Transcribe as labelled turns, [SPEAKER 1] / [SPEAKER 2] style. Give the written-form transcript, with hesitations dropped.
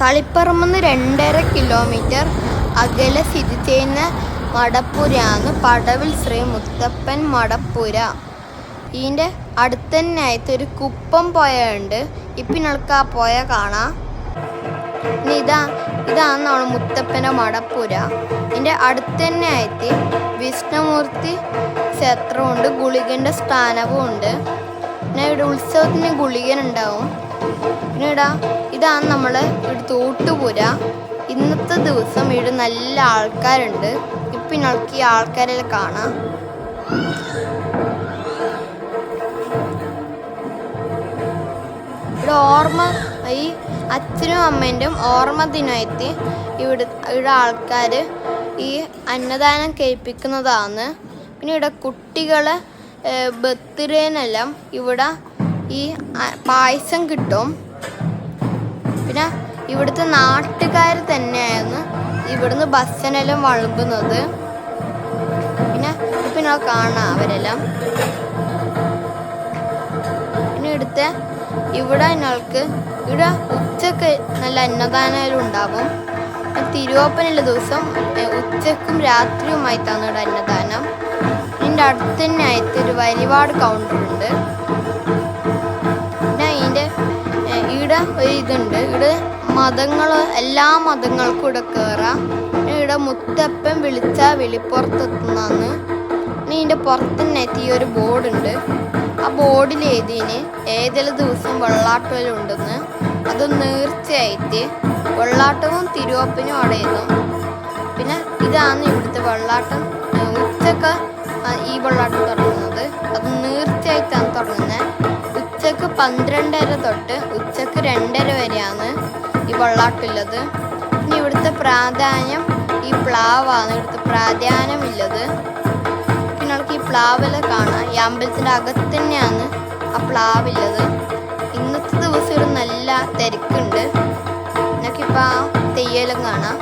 [SPEAKER 1] Taliparamba 2.5 kilometre അകലെ സ്ഥിതി ചെയ്യുന്ന മടപ്പുരയാണ് പടവിൽ ശ്രീ മുത്തപ്പൻ മടപ്പുര. ഇതിൻ്റെ അടുത്ത് തന്നെ ആയിട്ട് ഒരു കുപ്പം പുഴ ഉണ്ട്. ഇപ്പം നിങ്ങൾക്ക് ആ പുഴ കാണാം. ഇനി ഇതാണ് നമ്മൾ മുത്തപ്പൻ്റെ മടപ്പുര. ഇതിൻ്റെ അടുത്ത് തന്നെ ആയിട്ട് വിഷ്ണുമൂർത്തി ക്ഷേത്രമുണ്ട്, ഗുളികൻ്റെ സ്ഥാനവും ഉണ്ട്. പിന്നെ ഇവിടെ ഉത്സവത്തിന് ഗുളികൻ ഉണ്ടാവും. പിന്നെ ഇതാണ് നമ്മൾ ഇവിടുത്തെ ഊട്ടുപുര. ഇന്നത്തെ ദിവസം ഇവിടെ നല്ല ആൾക്കാരുണ്ട്. ഇപ്പം നിങ്ങൾക്ക് ഈ ആൾക്കാരെല്ലാം കാണാം. ഇവിടെ ഈ അച്ഛനും അമ്മേൻ്റെയും ഓർമ്മ ദിനമായിട്ട് ഇവിടെ ആൾക്കാർ ഈ അന്നദാനം കഴിപ്പിക്കുന്നതാണ്. പിന്നെ ഇവിടെ കുട്ടികളെ ബർത്ത്ഡേനെല്ലാം ഇവിടെ ഈ പായസം കിട്ടും. പിന്നെ ഇവിടുത്തെ നാട്ടുകാർ തന്നെയായിരുന്നു ഇവിടുന്ന് ബസ്സിനെല്ലാം വളമ്പുന്നത്. പിന്നെ കാണാം അവരെല്ലാം. പിന്നെ ഇവിടെ ഇവിടെ ഉച്ചക്ക് നല്ല അന്നദാനം ഉണ്ടാവും. തിരുവോപ്പനുള്ള ദിവസം ഉച്ചക്കും രാത്രിയുമായിട്ടാണ് ഇവിടെ അന്നദാനം. ഇതിൻ്റെ അടുത്ത് തന്നെ ആയിട്ട് ഒരു വഴിപാട് കൗണ്ടറുണ്ട്. പിന്നെ ഇവിടെ ഒരു ഇതുണ്ട്. ഇവിടെ എല്ലാ മതങ്ങൾക്കും ഇവിടെ കയറാം. ഇവിടെ മുത്തപ്പൻ വിളിച്ചാൽ വെളിപ്പുറത്തെത്തുന്നതാണ്. പിന്നെ ഇതിൻ്റെ പുറത്ത് തന്നെ ഈ ഒരു ബോർഡുണ്ട്. ആ ബോർഡിൽ ഏതെങ്കിലും ദിവസം വെള്ളാട്ടം ഉണ്ടെന്ന്. അത് തീർച്ചയായിട്ട് വെള്ളാട്ടവും തിരുവോപ്പനും അവിടെ എഴുതും. പിന്നെ ഇതാണ് ഇവിടുത്തെ വെള്ളാട്ടം. ഉച്ചക്ക് ഈ വെള്ളാട്ടം തുടങ്ങുന്നത്. അത് തീർച്ചയായിട്ടാണ് തുടങ്ങുന്നത്. ഉച്ചക്ക് 12:30 തൊട്ട് ഉച്ചക്ക് 2:30 വരെയാണ് ഈ വെള്ളാട്ടമുള്ളത്. പിന്നെ ഇവിടുത്തെ പ്രാധാന്യം ഈ പ്ലാവാണ്. ഇവിടുത്തെ പ്രാധാന്യമില്ലത്. പിന്നെ നമുക്ക് ഈ പ്ലാവെല്ലാം കാണാം. ഈ അമ്പലത്തിൻ്റെ അകത്ത് തന്നെയാണ് ആ പ്ലാവുള്ളത്. ഇന്നത്തെ ദിവസം ഒരു നല്ല തിരക്കുണ്ട്. നമുക്കിപ്പോൾ ആ തെയ്യെല്ലാം കാണാം.